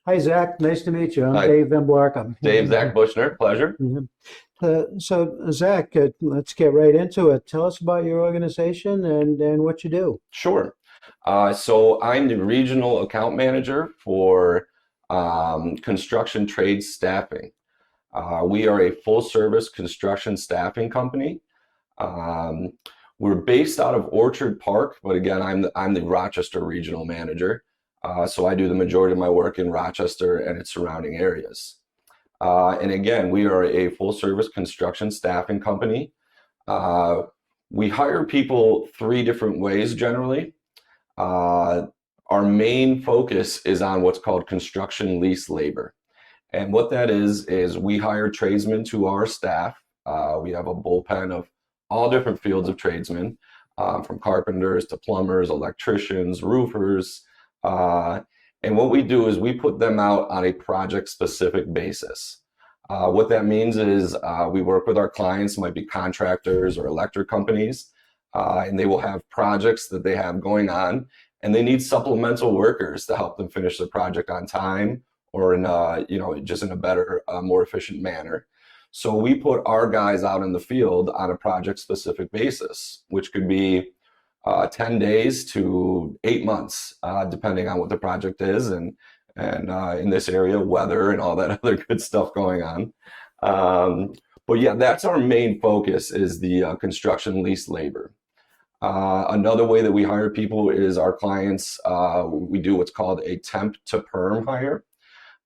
Hi, Zach. Nice to meet you. I'm Hi, Dave Van Blarkum. Dave, Zach Bushner. Pleasure. So, Zach, let's get right into it. Tell us about your organization and what you do. Sure. So I'm the regional account manager for construction trades staffing. We are a full service construction staffing company. Um, we're based out of Orchard Park, but again, I'm the Rochester regional manager. So I do the majority of my work in Rochester and its surrounding areas. And again, we are a full service construction staffing company. Uh, we hire people three different ways generally. Uh, our main focus is on what's called construction lease labor. And what that is we hire tradesmen to our staff. We have a bullpen of all different fields of tradesmen, from carpenters to plumbers, electricians, roofers. Uh, and what we do is we put them out on a project specific basis. What that means is we work with our clients, might be contractors or electric companies, and they will have projects that they have going on, and they need supplemental workers to help them finish the project on time or in just in a better, more efficient manner. So we put our guys out in the field on a project specific basis, which could be 10 days to 8 months, depending on what the project is and in this area, weather and all that other good stuff going on. But yeah, that's our main focus is the construction lease labor. Another way that we hire people is our clients, we do what's called a temp to perm hire,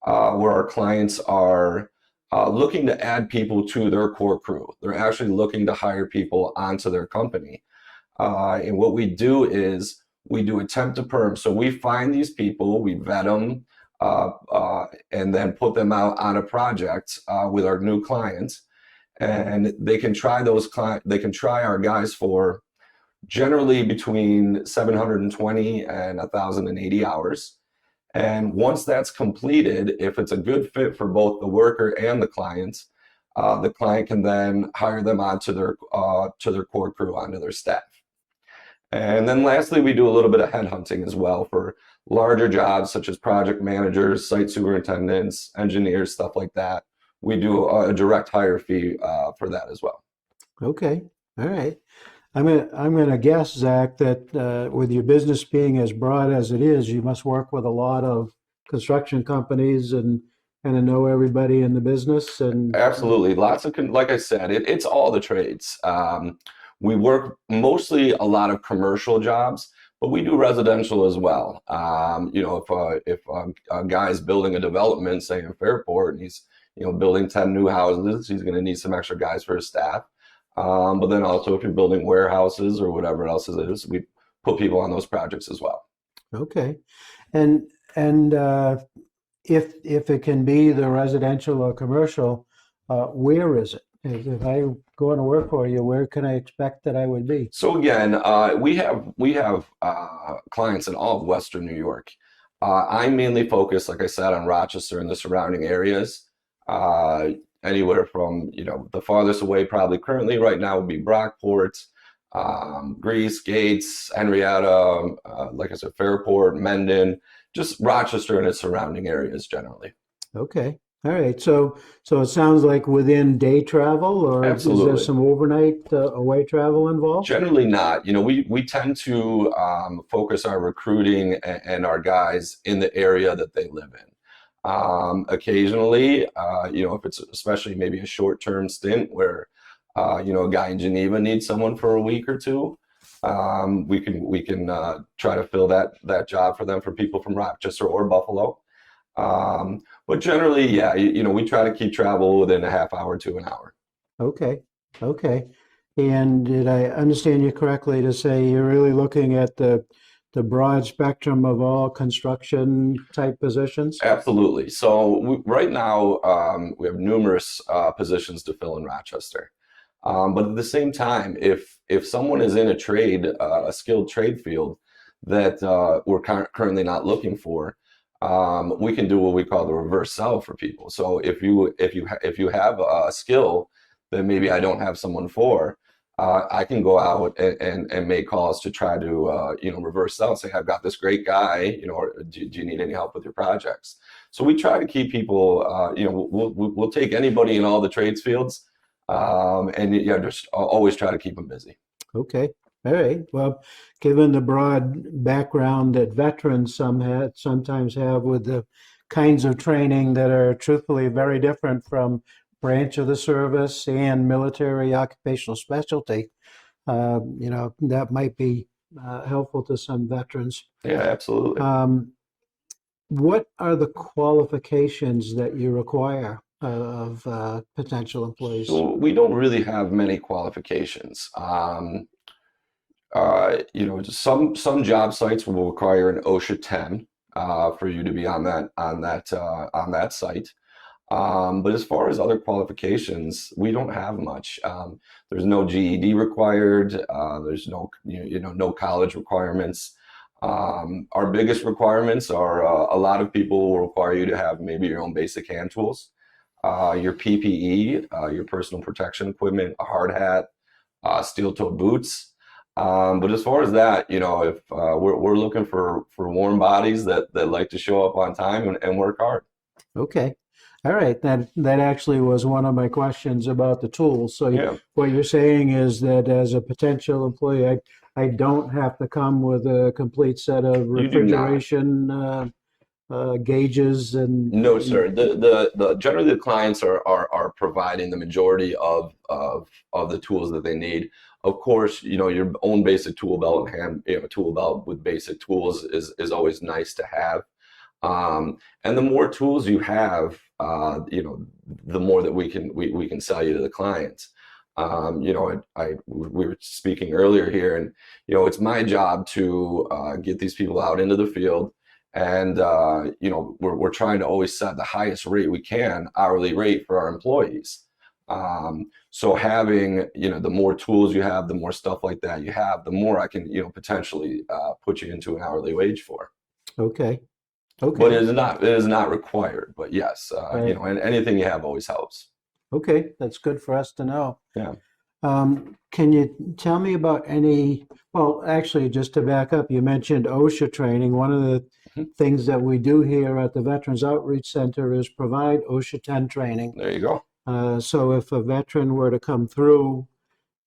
where our clients are looking to add people to their core crew. They're actually looking to hire people onto their company. And what we do is we do a temp to perm. So we find these people, we vet them, and then put them out on a project with our new clients. And they can try they can try our guys for generally between 720 and 1,080 hours. And once that's completed, if it's a good fit for both the worker and the client can then hire them onto to their core crew, onto their staff. And then lastly, we do a little bit of headhunting as well for larger jobs such as project managers, site superintendents, engineers, stuff like that. We do a direct hire fee for that as well. Okay. All right. I'm gonna guess, Zach, that with your business being as broad as it is, you must work with a lot of construction companies and kind of know everybody in the business and Absolutely. Lots of, like I said, it's all the trades. We work mostly a lot of commercial jobs, but we do residential as well. If a guy's building a development, say in Fairport, and he's building 10 new houses, he's going to need some extra guys for his staff. But then also if you're building warehouses or whatever else it is, we put people on those projects as well. okay. And if it can be the residential or commercial, where is it? If I go to work for you, where can I expect that I would be? So again, we have clients in all of Western New York. I mainly focus, like I said, on Rochester and the surrounding areas. Uh, Anywhere from the farthest away, probably currently right now would be Brockport, Greece, Gates, Henrietta, like I said, Fairport, Mendon, just Rochester and its surrounding areas generally. Okay. All right. So it sounds like within day travel, or is there Absolutely. some overnight away travel involved? Generally not. We tend to focus our recruiting and our guys in the area that they live in. Occasionally, if it's especially maybe a short-term stint where, a guy in Geneva needs someone for a week or two, we can try to fill that job for them for people from Rochester or Buffalo. But generally, yeah, we try to keep travel within a half hour to an hour. Okay. Okay. And did I understand you correctly to say you're really looking at the broad spectrum of all construction type positions? Absolutely. So right now, we have numerous positions to fill in Rochester. But at the same time, if someone is in a trade, a skilled trade field that we're currently not looking for, we can do what we call the reverse sell for people. So if you have a skill that maybe I don't have someone for, I can go out and make calls to try to reverse sell and say, I've got this great guy, or do you need any help with your projects? So we try to keep people, we'll take anybody in all the trades fields, and just always try to keep them busy. Okay. All right. Well, given the broad background that veterans sometimes have with the kinds of training that are truthfully very different from branch of the service and military occupational specialty, that might be helpful to some veterans. Yeah, absolutely. What are the qualifications that you require of potential employees? So we don't really have many qualifications. Some job sites will require an OSHA 10 for you to be on that site. But as far as other qualifications, we don't have much. There's no GED required. There's no college requirements. Our biggest requirements are a lot of people will require you to have maybe your own basic hand tools, your PPE, your personal protection equipment, a hard hat, steel-toed boots. But as far as that, if we're looking for warm bodies that like to show up on time and work hard. Okay. All right. That actually was one of my questions about the tools. So Yeah. what you're saying is that as a potential employee, I don't have to come with a complete set of You do not. refrigeration gauges and No, sir. Generally the clients are providing the majority of the tools that they need. Of course, your own basic tool belt tool belt with basic tools is always nice to have. And the more tools you have, the more that we can sell you to the clients. We were speaking earlier here, and it's my job to get these people out into the field, and we're trying to always set the highest rate we can, hourly rate for our employees. So having the more tools you have, the more stuff like that you have, the more I can potentially put you into an hourly wage for. Okay. But it is not required. But yes, Right. and anything you have always helps. Okay, that's good for us to know. Yeah. Can you tell me about well, actually, just to back up, you mentioned OSHA training. One of the Mhm. things that we do here at the Veterans Outreach Center is provide OSHA 10 training. There you go. So if a veteran were to come through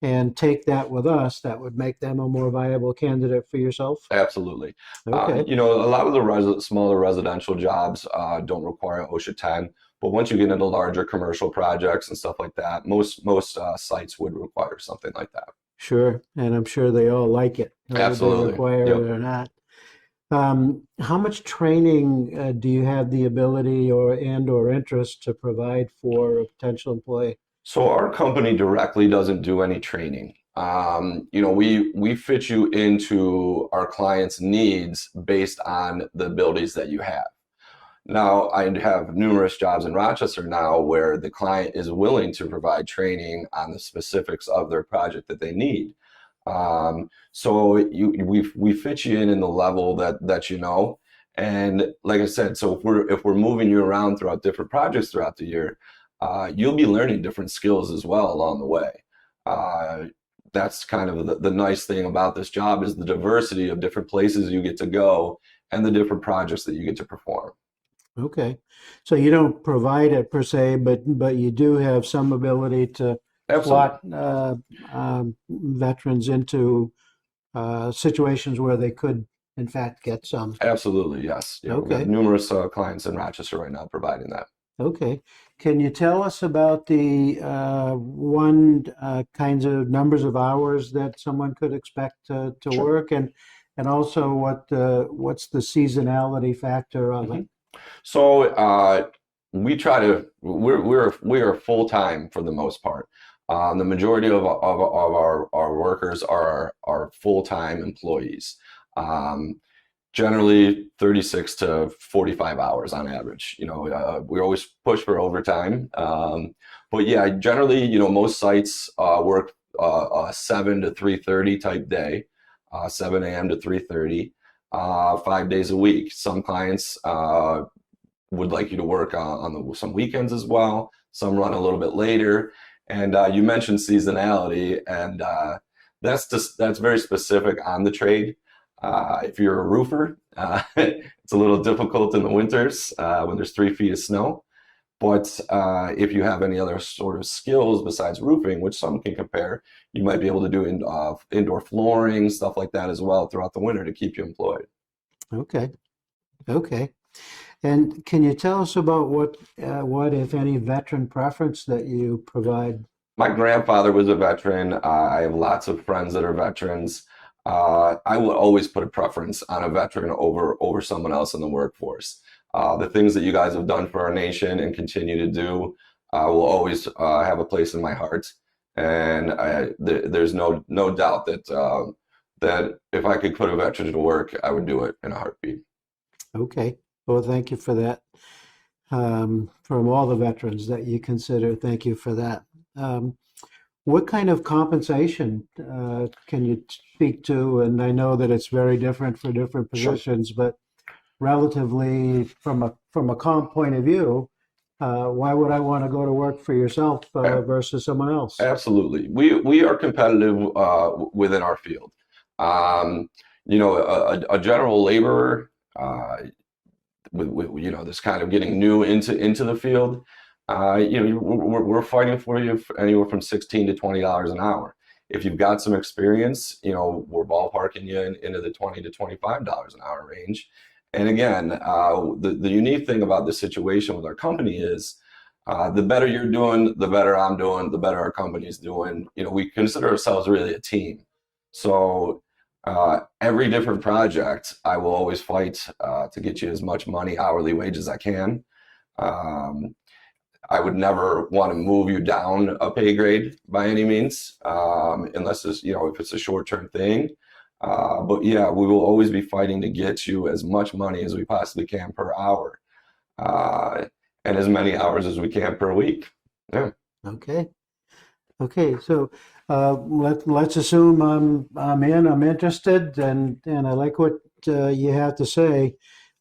and take that with us, that would make them a more viable candidate for yourself? Absolutely. Okay. A lot of the smaller residential jobs don't require OSHA 10, but once you get into larger commercial projects and stuff like that, most sites would require something like that. Sure. And I'm sure they all like it, whether Absolutely. they require Yep. it or not. How much training do you have the ability or interest to provide for a potential employee? So our company directly doesn't do any training. We fit you into our clients' needs based on the abilities that you have. Now, I have numerous jobs in Rochester now where the client is willing to provide training on the specifics of their project that they need. So we fit you in the level that. And like I said, so if we're moving you around throughout different projects throughout the year, you'll be learning different skills as well along the way. That's kind of the nice thing about this job is the diversity of different places you get to go and the different projects that you get to perform. Okay. So you don't provide it per se, but you do have some ability to Absolutely. slot veterans into situations where they could, in fact, get some. Absolutely, yes. Yeah, we've got Okay. numerous clients in Rochester right now providing that. Okay. Can you tell us about the kinds of numbers of hours that someone could expect to Sure. work, and also what's the seasonality factor of it? So we are full time for the most part. The majority of our workers are full time employees. Generally 36 to 45 hours on average. We always push for overtime. But yeah, generally, most sites work a 7 to 3:30 type day, 7 a.m. to 3:30, 5 days a week. Some clients would like you to work on some weekends as well. Some run a little bit later. And you mentioned seasonality, and that's very specific on the trade. If you're a roofer, it's a little difficult in the winters when there's 3 feet of snow. But if you have any other sort of skills besides roofing, which some can compare, you might be able to do indoor flooring, stuff like that as well throughout the winter to keep you employed. Okay. Okay. And can you tell us about what, if any, veteran preference that you provide? My grandfather was a veteran. I have lots of friends that are veterans. I would always put a preference on a veteran over someone else in the workforce. The things that you guys have done for our nation and continue to do will always have a place in my heart. And there's no doubt that if I could put a veteran to work, I would do it in a heartbeat. Okay. Well, thank you for that. From all the veterans that you consider, thank you for that. What kind of compensation can you speak to? And I know that it's very different for different Sure. positions, but relatively from a comp point of view, why would I want to go to work for yourself versus someone else? Absolutely. We are competitive within our field. A general laborer, with this kind of getting new into the field, we're fighting for you anywhere from $16 to $20 an hour. If you've got some experience, we're ballparking you into the $20 to $25 an hour range. And again, the unique thing about this situation with our company is the better you're doing, the better I'm doing, the better our company's doing. We consider ourselves really a team. So every different project, I will always fight to get you as much money, hourly wage as I can. I would never want to move you down a pay grade by any means, unless it's, if it's a short-term thing. But yeah, we will always be fighting to get you as much money as we possibly can per hour, and as many hours as we can per week. Yeah. Okay. Okay. So let's assume I'm interested, and I like what you have to say.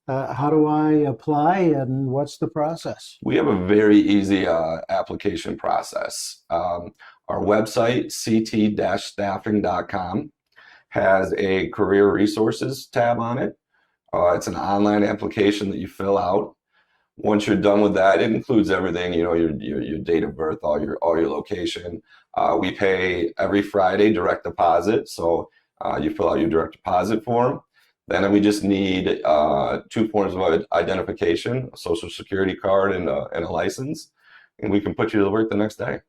How do I apply, and what's the process? We have a very easy application process. Our website, ct-staffing.com, has a career resources tab on it. It's an online application that you fill out. Once you're done with that, it includes everything, your date of birth, all your location. We pay every Friday direct deposit, so you fill out your direct deposit form. Then we just need 2 forms of identification, a social security card and a license, and we can put you to work the next day.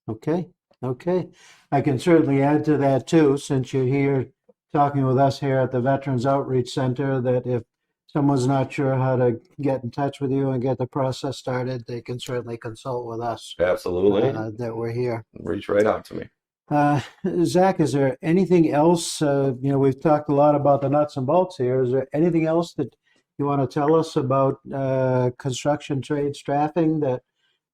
Okay. Okay. I can certainly add to that too, since you're here talking with us here at the Veterans Outreach Center, that if someone's not sure how to get in touch with you and get the process started, they can certainly consult with us. Absolutely. That we're here. Reach right out to me. Zach, is there anything else? We've talked a lot about the nuts and bolts here. Is there anything else that you want to tell us about construction trade staffing that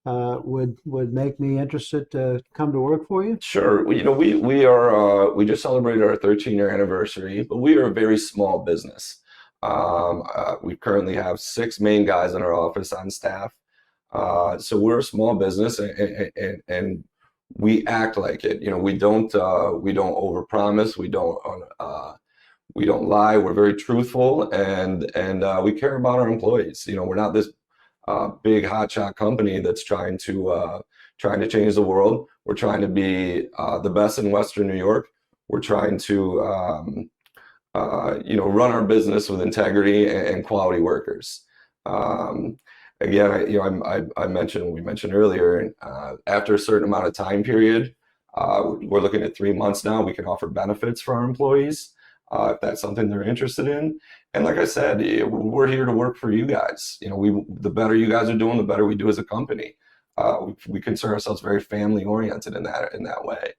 would make me interested to come to work for you? Sure. We just celebrated our 13-year anniversary, but we are a very small business. We currently have 6 main guys in our office on staff. So we're a small business, and we act like it. We don't overpromise. We don't lie. We're very truthful, and we care about our employees. We're not this big hotshot company that's trying to change the world. We're trying to be the best in Western New York. We're trying to run our business with integrity and quality workers. Again, we mentioned earlier, after a certain amount of time period, we're looking at 3 months now, we can offer benefits for our employees, if that's something they're interested in. And like I said, we're here to work for you guys. The better you guys are doing, the better we do as a company. We consider ourselves very family oriented in that way.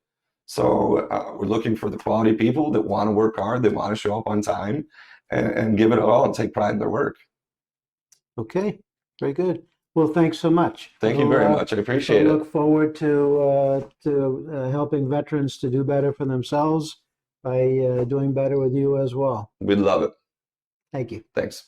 So we're looking for the quality people that want to work hard, that want to show up on time, and give it all and take pride in their work. Okay, very good. Well, thanks so much. Thank you very much. I appreciate it. Look forward to helping veterans to do better for themselves by doing better with you as well. We'd love it. Thank you. Thanks.